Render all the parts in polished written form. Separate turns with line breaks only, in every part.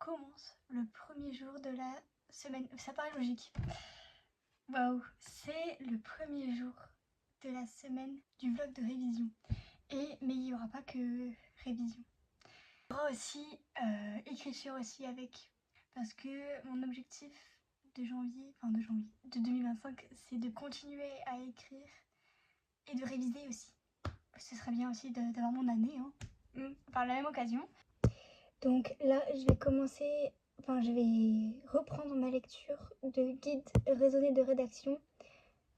commence le premier jour de la semaine. Ça paraît logique. Waouh, c'est le premier jour de la semaine du vlog de révision. Mais il n'y aura pas que révision. Il y aura aussi écriture aussi avec. Parce que mon objectif de de 2025, c'est de continuer à écrire et de réviser aussi. Ce serait bien aussi d'avoir mon année, par la même occasion. Donc là, je vais reprendre ma lecture de Guide raisonné de rédaction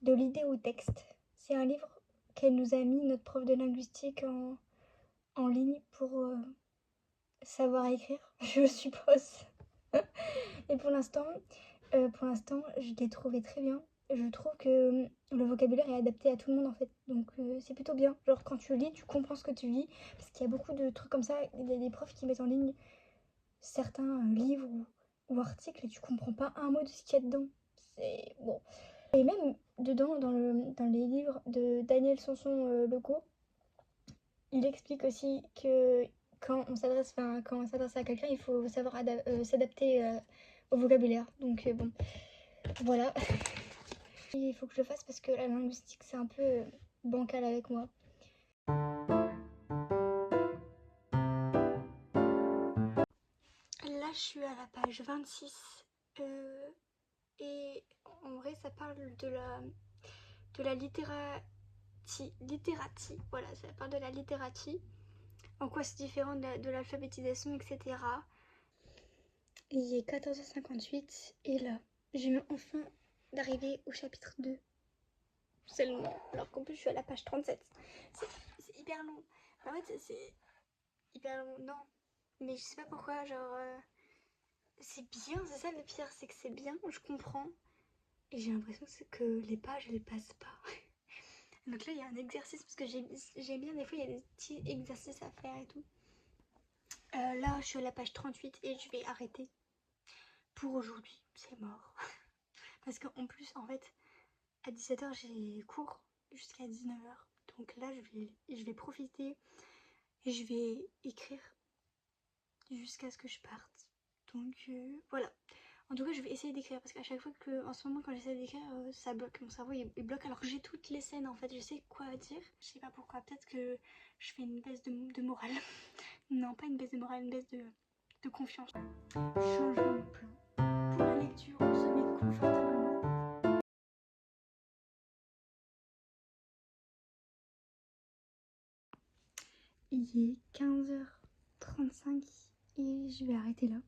de l'idée au texte. C'est un livre qu'elle nous a mis, notre prof de linguistique, en ligne pour savoir écrire, je suppose. Et pour l'instant, je l'ai trouvé très bien. Je trouve que le vocabulaire est adapté à tout le monde en fait. Donc c'est plutôt bien. Genre quand tu lis, tu comprends ce que tu lis. Parce qu'il y a beaucoup de trucs comme ça. Il y a des profs qui mettent en ligne certains livres ou articles et tu comprends pas un mot de ce qu'il y a dedans. C'est bon. Et même dedans, dans les livres de Daniel Sanson-Legault, il explique aussi que quand on s'adresse à quelqu'un, il faut savoir s'adapter au vocabulaire. Donc bon, voilà. Il faut que je le fasse parce que la linguistique, c'est un peu bancal avec moi. Là, je suis à la page 26. Et en vrai, ça parle de la littératie. Voilà, ça parle de la littératie. En quoi c'est différent de l'alphabétisation, etc. Il est 14h58 et là, je viens enfin d'arriver au chapitre 2. Seulement, alors qu'en plus je suis à la page 37. C'est hyper long. En fait, c'est hyper long. Non, mais je sais pas pourquoi, genre... c'est bien, c'est ça le pire, c'est que c'est bien, je comprends. Et j'ai l'impression que les pages, elles passent pas. Donc là, il y a un exercice, parce que j'aime bien, des fois, il y a des petits exercices à faire et tout. Là, je suis à la page 38 et je vais arrêter. Pour aujourd'hui, c'est mort. Parce qu'en plus, en fait, à 17h, j'ai cours jusqu'à 19h. Donc là, je vais profiter et je vais écrire jusqu'à ce que je parte. Donc voilà. En tout cas, je vais essayer d'écrire parce qu'à chaque fois en ce moment, quand j'essaie d'écrire, ça bloque. Mon cerveau, il bloque alors que j'ai toutes les scènes en fait. Je sais quoi dire. Je sais pas pourquoi. Peut-être que je fais une baisse de morale. Non, pas une baisse de morale, une baisse de confiance. Changement de plan. Pour la lecture, on se met confortablement. Il est 15h35 et je vais arrêter là.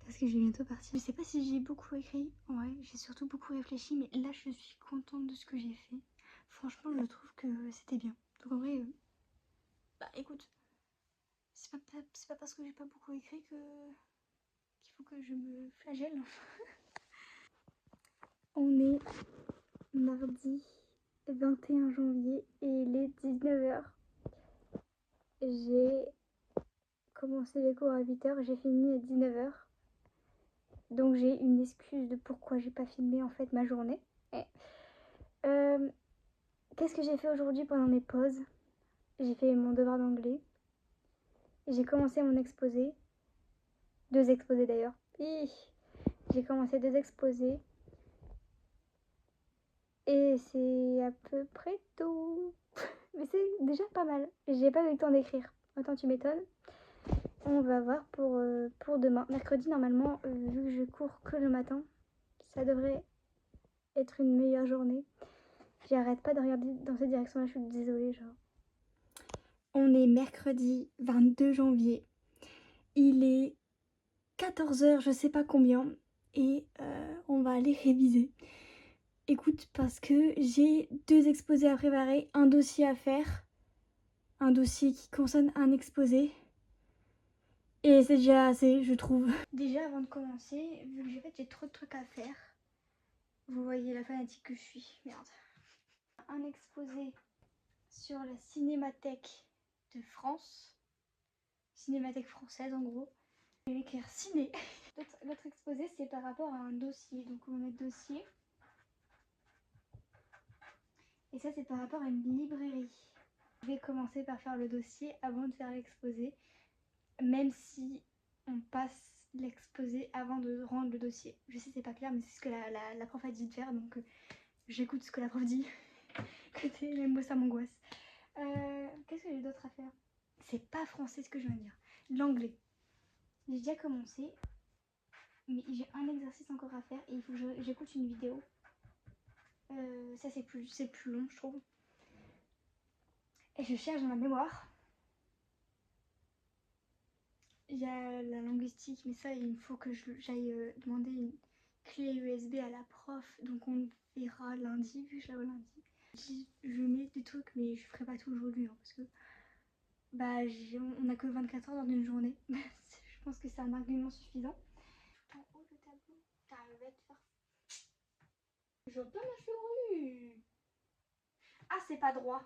Parce que je vais bientôt partir. Je sais pas si j'ai beaucoup écrit, ouais, j'ai surtout beaucoup réfléchi, mais là je suis contente de ce que j'ai fait. Franchement, je trouve que c'était bien. Donc en vrai, bah écoute, c'est pas parce que j'ai pas beaucoup écrit qu'il faut que je me flagelle. On est mardi 21 janvier et il est 19h. J'ai commencé les cours à 8h, j'ai fini à 19h. Donc j'ai une excuse de pourquoi j'ai pas filmé en fait ma journée. Qu'est-ce que j'ai fait aujourd'hui pendant mes pauses? J'ai fait mon devoir d'anglais. J'ai commencé mon exposé. 2 exposés d'ailleurs. J'ai commencé 2 exposés. Et c'est à peu près tout. Mais c'est déjà pas mal. J'ai pas eu le temps d'écrire. Attends, tu m'étonnes. On va voir pour demain. Mercredi, normalement, vu que je cours que le matin, ça devrait être une meilleure journée. J'arrête pas de regarder dans cette direction-là, je suis désolée, genre. On est mercredi 22 janvier. Il est 14h, je sais pas combien, et on va aller réviser. Écoute, parce que j'ai 2 exposés à préparer, un dossier à faire, un dossier qui concerne un exposé. Et c'est déjà assez, je trouve. Déjà, avant de commencer, vu que j'ai trop de trucs à faire, vous voyez la fanatique que je suis, merde. Un exposé sur la Cinémathèque de France, Cinémathèque française en gros. Je vais écrire ciné. L'autre exposé, c'est par rapport à un dossier, donc on va mettre dossier. Et ça, c'est par rapport à une librairie. Je vais commencer par faire le dossier avant de faire l'exposé, même si on passe l'exposé avant de rendre le dossier. Je sais c'est pas clair mais c'est ce que la prof a dit de faire donc j'écoute ce que la prof dit. Écoutez, même moi ça m'angoisse. Qu'est-ce que j'ai d'autre à faire? C'est pas français ce que je viens de dire. L'anglais. J'ai déjà commencé mais j'ai un exercice encore à faire et il faut que j'écoute une vidéo. Ça c'est plus long je trouve. Et je cherche dans ma mémoire. Il y a la linguistique, mais ça il faut que j'aille demander une clé USB à la prof. Donc on verra lundi, vu que je la vois lundi. Je mets des trucs, mais je ferai pas tout aujourd'hui hein, parce que bah on a que 24 heures dans une journée. Je pense que c'est un argument suffisant. En haut le tableau, t'arrives à te faire. Je vois pas ma fleurue. Ah c'est pas droit.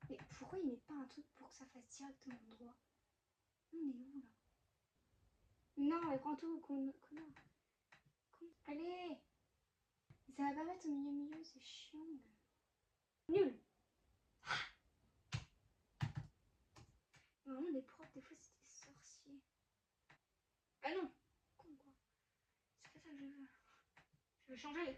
Mais pourquoi il met pas un truc pour que ça fasse directement droit? On est où là? Non mais prends tout, connard. Allez. Ça va pas mettre au milieu, c'est chiant. Nul. Vraiment les profs des fois c'est des sorciers. Ah non. Con quoi. C'est pas ça que je veux. Je veux changer.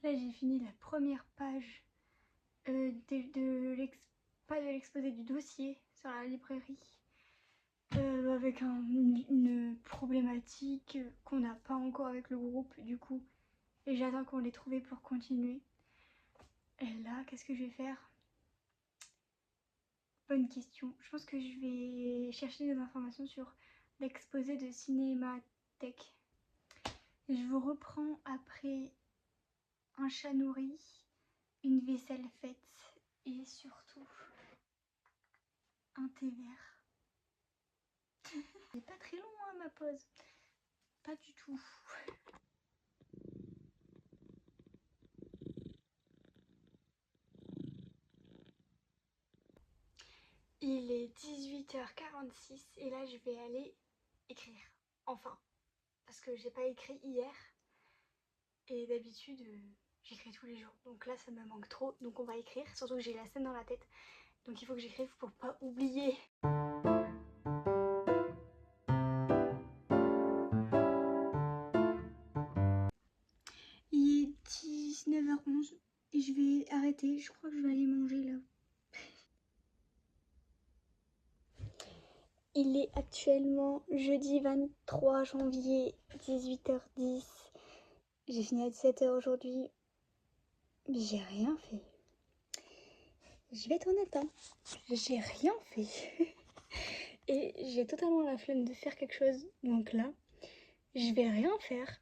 Là j'ai fini la première page pas de l'exposé du dossier sur la librairie avec une problématique qu'on n'a pas encore avec le groupe du coup et j'attends qu'on l'ait trouvé pour continuer. Et là qu'est-ce que je vais faire? Bonne question. Je pense que je vais chercher des informations sur l'exposé de Cinémathèque. Je vous reprends après un chat nourri, une vaisselle faite et surtout un thé vert. C'est pas très long hein, ma pause. Pas du tout. Il est 18h46 et là je vais aller écrire. Enfin, parce que j'ai pas écrit hier. Et d'habitude, j'écris tous les jours. Donc là, ça me manque trop. Donc on va écrire. Surtout que j'ai la scène dans la tête. Donc il faut que j'écrive pour pas oublier. Il est 19h11 et je vais arrêter. Je crois que je vais aller manger là. Il est actuellement jeudi 23 janvier, 18h10. J'ai fini à 17h aujourd'hui. Mais j'ai rien fait. Je vais être honnête, hein. J'ai rien fait. Et j'ai totalement la flemme de faire quelque chose. Donc là, je vais rien faire.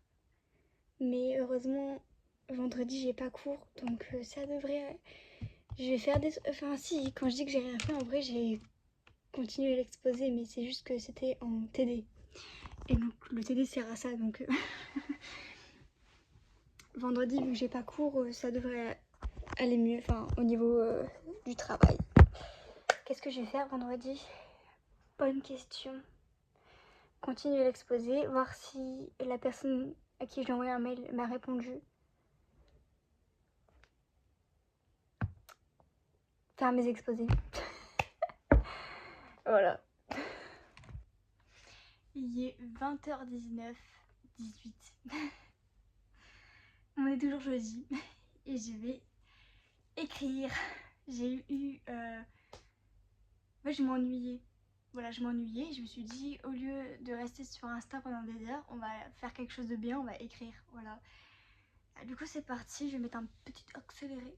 Mais heureusement, vendredi, j'ai pas cours. Donc ça devrait... Je vais faire des... Enfin si, quand je dis que j'ai rien fait, en vrai, j'ai continué l'exposé. Mais c'est juste que c'était en TD. Et donc le TD sert à ça. Donc vendredi, vu que j'ai pas cours, ça devrait aller mieux. Enfin, au niveau du travail. Qu'est-ce que je vais faire vendredi? Bonne question. Continuer l'exposé, voir si la personne à qui j'ai envoyé un mail m'a répondu. Faire mes exposés. Voilà. Il est 20h19, 18. On est toujours jeudi et je vais écrire. J'ai eu... Moi je m'ennuyais. Voilà, je m'ennuyais. Je me suis dit, au lieu de rester sur Insta pendant des heures, on va faire quelque chose de bien, on va écrire. Voilà. Du coup c'est parti, je vais mettre un petit accéléré.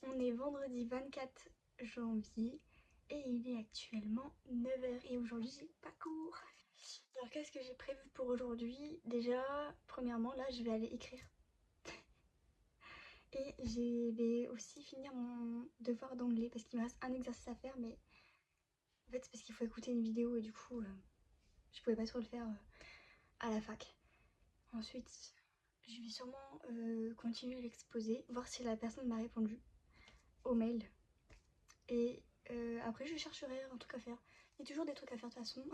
On est vendredi 24 janvier et il est actuellement 9h et aujourd'hui j'ai pas cours. Alors qu'est-ce que j'ai prévu pour aujourd'hui? Déjà, premièrement là je vais aller écrire. Et je vais aussi finir mon devoir d'anglais parce qu'il me reste un exercice à faire mais en fait c'est parce qu'il faut écouter une vidéo et du coup je pouvais pas trop le faire à la fac. Ensuite je vais sûrement continuer l'exposer, voir si la personne m'a répondu au mail. Et après je chercherai un truc à faire. Il y a toujours des trucs à faire de toute façon.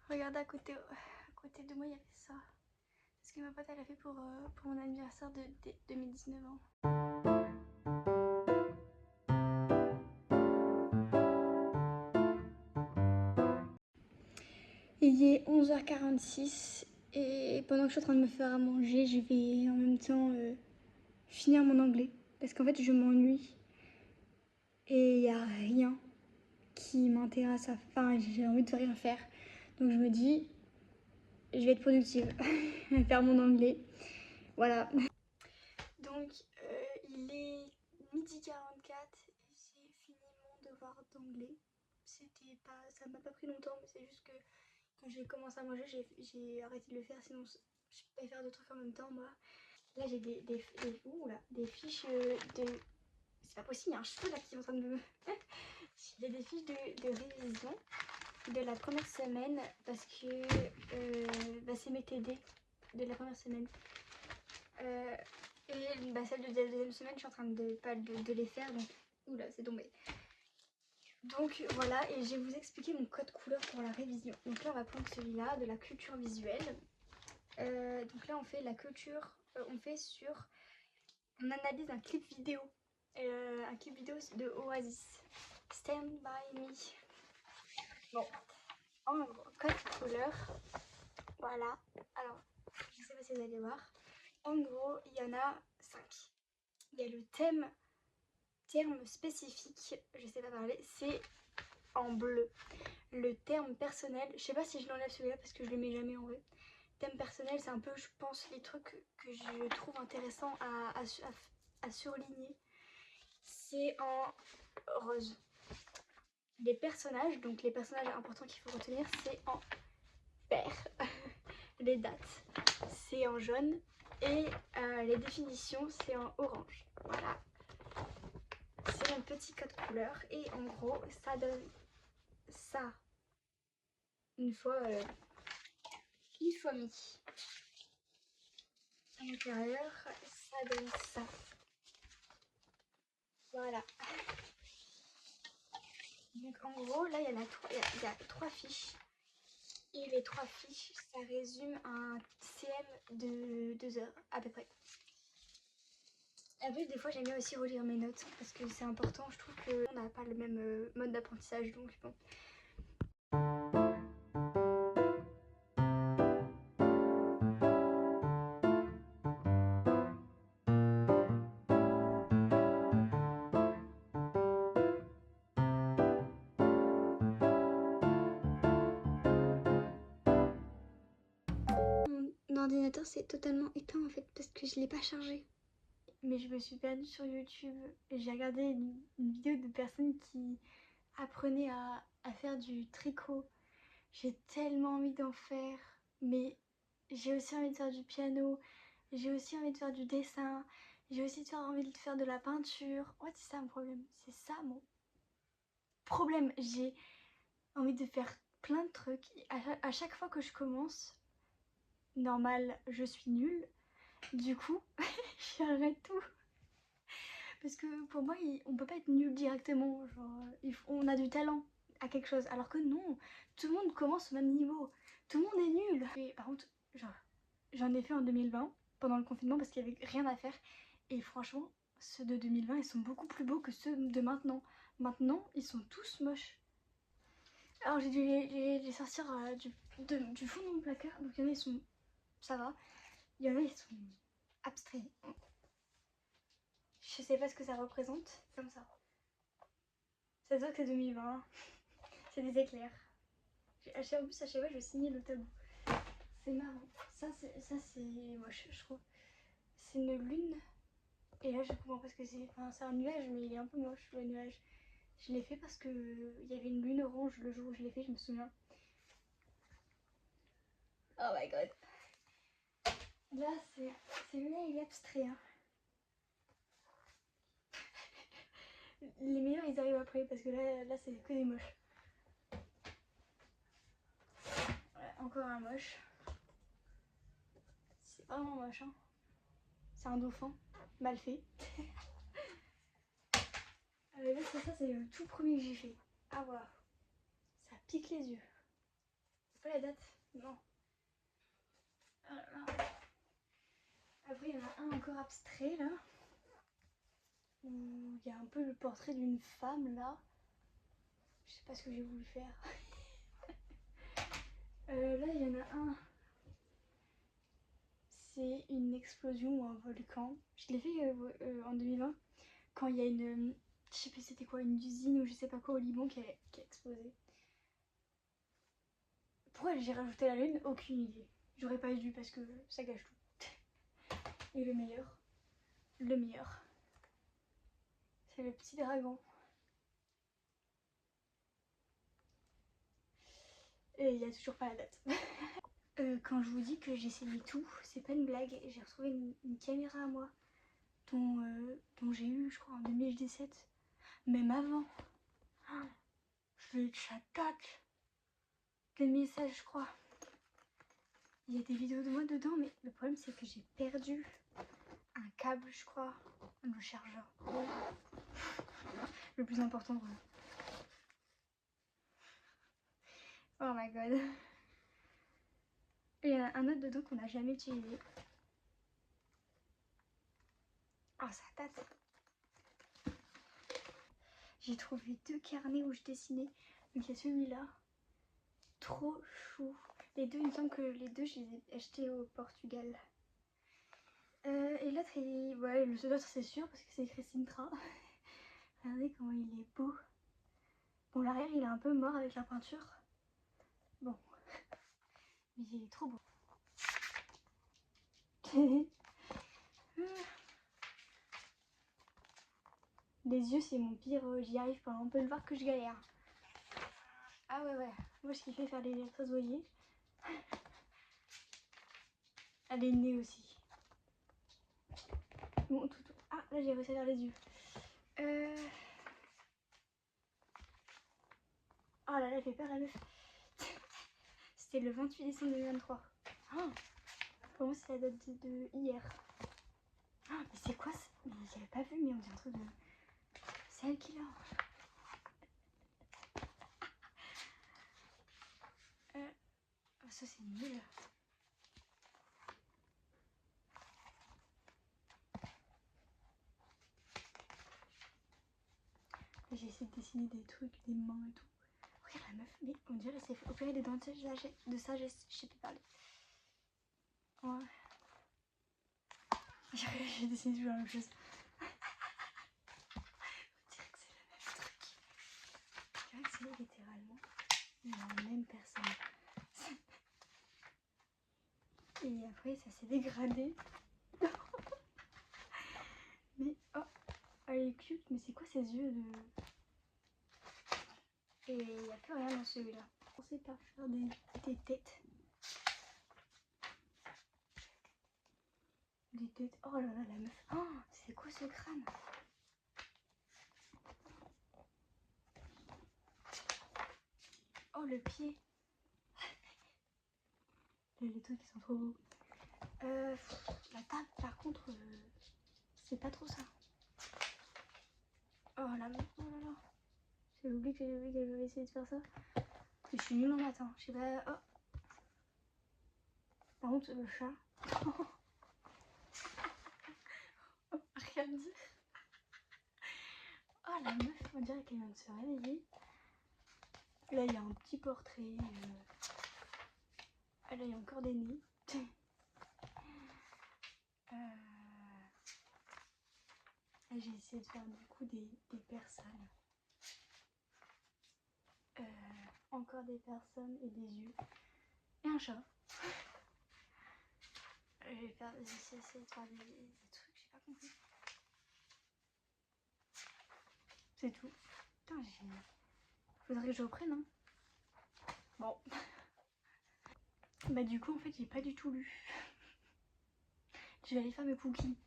Regardez à côté de moi il y avait ça. C'est ce que ma pote elle a fait pour mon anniversaire de mes 19 ans. Il est 11h46 et pendant que je suis en train de me faire à manger, je vais en même temps finir mon anglais. Parce qu'en fait je m'ennuie et il n'y a rien qui m'intéresse à... Enfin, j'ai envie de rien faire. Donc je me dis, je vais être productive, faire mon anglais. Voilà. Donc il est 12h44 et j'ai fini mon devoir d'anglais. C'était pas... Ça m'a pas pris longtemps, mais c'est juste que quand j'ai commencé à manger, j'ai arrêté de le faire, sinon je peux pas faire de trucs en même temps moi. Là j'ai des fiches de... C'est pas possible, il y a un cheveu là qui est en train de me... J'ai des fiches de révision de la première semaine parce que c'est mes TD de la première semaine. Et celle de la deuxième semaine, je suis en train de les faire, donc... Oula, c'est tombé. Donc voilà, et je vais vous expliquer mon code couleur pour la révision. Donc là, on va prendre celui-là, de la culture visuelle. Donc là, on fait la culture, on analyse un clip vidéo. Un clip vidéo de Oasis. Stand by me. Bon, en gros, code couleur. Voilà. Alors, je sais pas si vous allez voir. En gros, il y en a 5. Il y a le terme spécifique, je sais pas parler, c'est en bleu. Le terme personnel, je sais pas si je l'enlève celui-là parce que je le mets jamais en vrai. Thème personnel, c'est un peu, je pense, les trucs que je trouve intéressants à surligner. C'est en rose. Les personnages, donc les personnages importants qu'il faut retenir, c'est en vert. Les dates, c'est en jaune. Et les définitions, c'est en orange. Voilà. C'est un petit code couleur. Et en gros, ça donne ça. Une fois mis à l'intérieur, ça donne ça. Voilà. Donc en gros, là, il y a 3 fiches. Et les 3 fiches, ça résume un CM de 2 heures à peu près. Après, des fois, j'aime bien aussi relire mes notes parce que c'est important. Je trouve qu'on n'a pas le même mode d'apprentissage, donc bon. Mon ordinateur s'est totalement éteint en fait parce que je l'ai pas chargé. Mais je me suis perdue sur YouTube et j'ai regardé une vidéo de personnes qui apprenaient à faire du tricot. J'ai tellement envie d'en faire, mais j'ai aussi envie de faire du piano, j'ai aussi envie de faire du dessin, j'ai aussi envie de faire de la peinture. Ouais, c'est ça mon problème, c'est ça mon problème. J'ai envie de faire plein de trucs. À chaque fois que je commence, normal, je suis nulle. Du coup, j'arrête tout. Parce que pour moi, on peut pas être nul directement. Genre, on a du talent à quelque chose. Alors que non, tout le monde commence au même niveau. Tout le monde est nul. Et par contre, j'en ai fait en 2020, pendant le confinement, parce qu'il y avait rien à faire. Et franchement, ceux de 2020, ils sont beaucoup plus beaux que ceux de maintenant. Maintenant, ils sont tous moches. Alors j'ai dû les sortir du fond de mon placard. Donc il y en a, ils sont... ça va. Il y en a, ils sont abstraits. Je sais pas ce que ça représente, comme ça. Ça se voit que c'est 2020. C'est des éclairs. En plus, à chaque fois, je vais signer le tabou. C'est marrant. Ça c'est moche, je trouve. C'est une lune. Et là, je comprends pas ce que c'est. Enfin, c'est un nuage, mais il est un peu moche, le nuage. Je l'ai fait parce que il y avait une lune orange le jour où je l'ai fait, je me souviens. Oh my god. Là, celui-là, il est abstrait. Hein. Les meilleurs, ils arrivent après parce que là c'est que des moches. Voilà, encore un moche. vraiment moche, hein. C'est un dauphin, mal fait. Là, c'est le tout premier que j'ai fait. Ah waouh, ça pique les yeux. C'est pas la date? Non. Oh là là. Après, il y en a un encore abstrait là. Où il y a un peu le portrait d'une femme là. Je sais pas ce que j'ai voulu faire. Là, il y en a un. C'est une explosion ou un volcan. Je l'ai fait en 2020 quand il y a une. Je sais plus c'était quoi, une usine ou je sais pas quoi au Liban qui a explosé. Pourquoi j'ai rajouté la lune? Aucune idée. J'aurais pas dû parce que ça gâche tout. Et le meilleur, c'est le petit dragon. Et il y a toujours pas la date. Quand je vous dis que j'essayais tout, c'est pas une blague. J'ai retrouvé une caméra à moi dont j'ai eu, je crois, en 2017. Même avant. Je l'ai chatate. Des messages, je crois. Il y a des vidéos de moi dedans, mais le problème c'est que j'ai perdu un câble, je crois, le chargeur. Le plus important vraiment. Oh my god. Et il y en a un autre dedans qu'on n'a jamais utilisé. Oh, ça date. J'ai trouvé 2 carnets où je dessinais. Donc il y a celui-là. Trop chou. Les deux, il me semble que les deux, je les ai achetés au Portugal. Et l'autre, ouais, l'autre c'est sûr parce que c'est Christine Tra. Regardez comment il est beau. Bon, l'arrière, il est un peu mort avec la peinture. Bon. Mais il est trop beau. Les yeux, c'est mon pire. J'y arrive pas. On peut le voir que je galère. Ah ouais, ouais. Moi, je kiffais faire les lettres oeillets. Elle est née aussi. Bon, tout. Ah, là, j'ai réussi à faire les yeux. Oh là là, elle fait peur la meuf. C'était le 28 décembre 2023. Oh, pour moi, c'est la date de hier. Ah, mais c'est quoi ça? Mais j'avais pas vu, mais on dirait un truc de. C'est elle qui l'a. Oh, ça, c'est nul. J'ai essayé de dessiner des trucs, des mains et tout. Regarde la meuf, mais on dirait qu'elle s'est fait opérer des dents de sagesse. Je sais plus parler. Ouais. J'ai dessiné toujours la même chose. On dirait que c'est le même truc. Je dirais que c'est littéralement la même personne. Et après, ça s'est dégradé. Mais oh, elle est cute, mais c'est quoi ses yeux de. Et il n'y a plus rien dans celui-là. On sait pas faire des têtes. Des têtes. Oh là là, la meuf. Oh, c'est quoi ce crâne? Oh, le pied. Les trucs qui sont trop beaux. La table, par contre, c'est pas trop ça. Oh la meuf, oh là là. J'ai oublié qu'elle avait essayé de faire ça. Mais je suis nulle en matin. Je sais pas. Oh. Par contre, le chat. Oh, rien dire. Oh la meuf, on dirait qu'elle vient de se réveiller. Là, il y a un petit portrait. Ah, là, il y a encore des nids. J'ai essayé de faire du coup des personnes. Encore des personnes et des yeux. Et un chat. Je vais essayer de faire des trucs, j'ai pas compris. C'est tout. Putain, faudrait que je reprenne, hein. Bon. Bah du coup, en fait, j'ai pas du tout lu. Je vais aller faire mes cookies.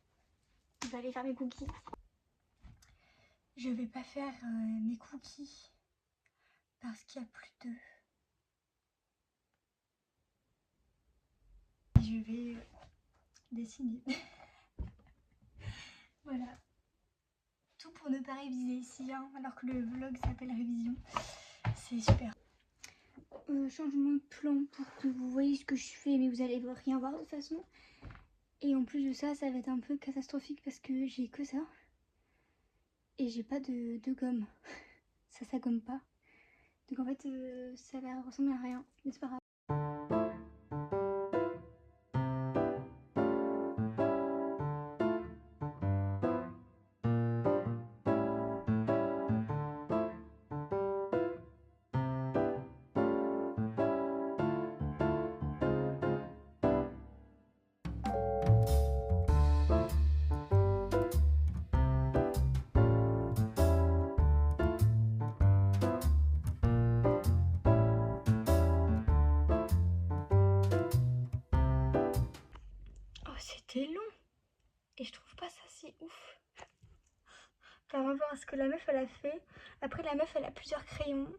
Je vais pas faire mes cookies parce qu'il y a plus d'œufs. Je vais dessiner. Voilà. Tout pour ne pas réviser ici, hein, alors que le vlog s'appelle révision. C'est super. Changement de plan pour que vous voyez ce que je fais, mais vous allez rien voir de toute façon. Et en plus de ça, ça va être un peu catastrophique parce que j'ai que ça. Et j'ai pas de gomme. Ça gomme pas. Donc en fait, ça va ressembler à rien. Mais c'est pas grave. C'était long et je trouve pas ça si ouf par rapport à ce que la meuf elle a fait. Après la meuf elle a plusieurs crayons.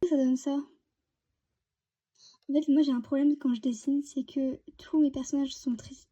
Ça donne ça. En fait moi j'ai un problème quand je dessine, c'est que tous mes personnages sont tristes.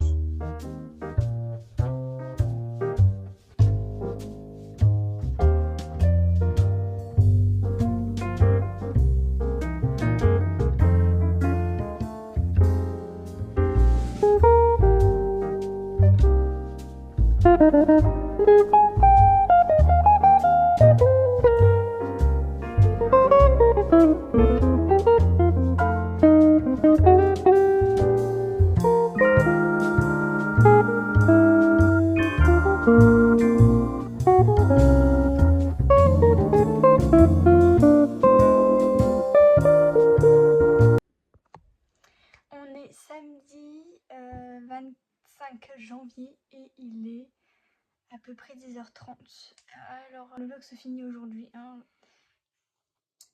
On est samedi 25 janvier et il est à peu près 10h30. Alors le vlog se finit aujourd'hui, hein.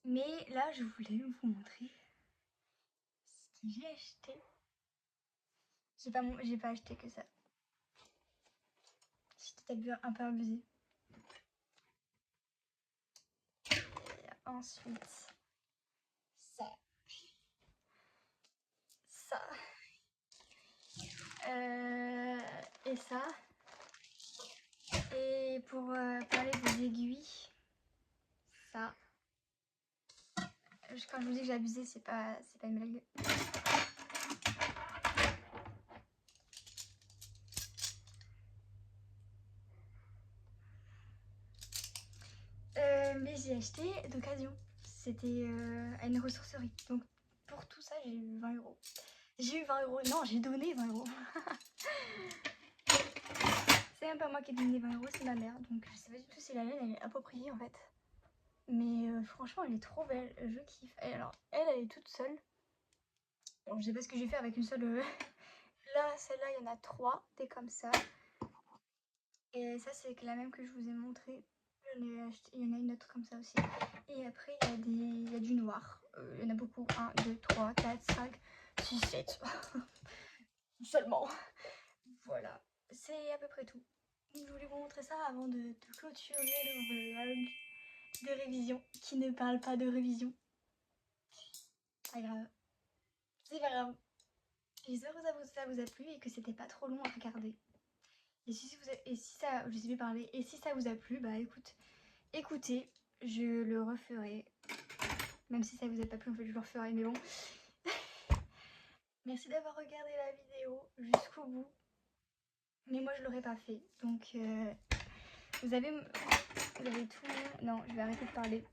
Mais là je voulais vous montrer ce que j'ai acheté. J'ai pas acheté que ça. J'étais un peu abusée. Et ensuite ça. Ça. Et ça. Et pour parler des aiguilles, ça. Quand je vous dis que j'ai abusé, c'est pas une blague. Mais j'ai acheté d'occasion. C'était à une ressourcerie. Donc pour tout ça, j'ai eu 20 euros. J'ai eu 20 euros. Non, j'ai donné 20 euros. C'est même pas moi qui ai donné 20 euros, c'est ma mère. Donc je sais pas du tout si la laine elle est appropriée en fait. Mais franchement, elle est trop belle. Je kiffe. Et alors, elle est toute seule. Bon, je sais pas ce que je vais faire avec une seule. Là, celle-là, il y en a 3, des comme ça. Et ça, c'est la même que je vous ai montré. J'en ai acheté. Il y en a une autre comme ça aussi. Et après, il y a du noir. Il y en a beaucoup. 1, 2, 3, 4, 5, 6, 7. Seulement. Voilà. C'est à peu près tout. Je voulais vous montrer ça avant de clôturer le vlog de révision qui ne parle pas de révision. Pas grave. C'est pas grave. J'espère que ça vous a plu et que c'était pas trop long à regarder. Et si ça, je sais plus parler. Et si ça vous a plu, bah écoutez, je le referai. Même si ça vous a pas plu, en fait, je le referai, mais bon. Merci d'avoir regardé la vidéo jusqu'au bout. Mais moi, je l'aurais pas fait. Donc, vous avez tout. Non, je vais arrêter de parler.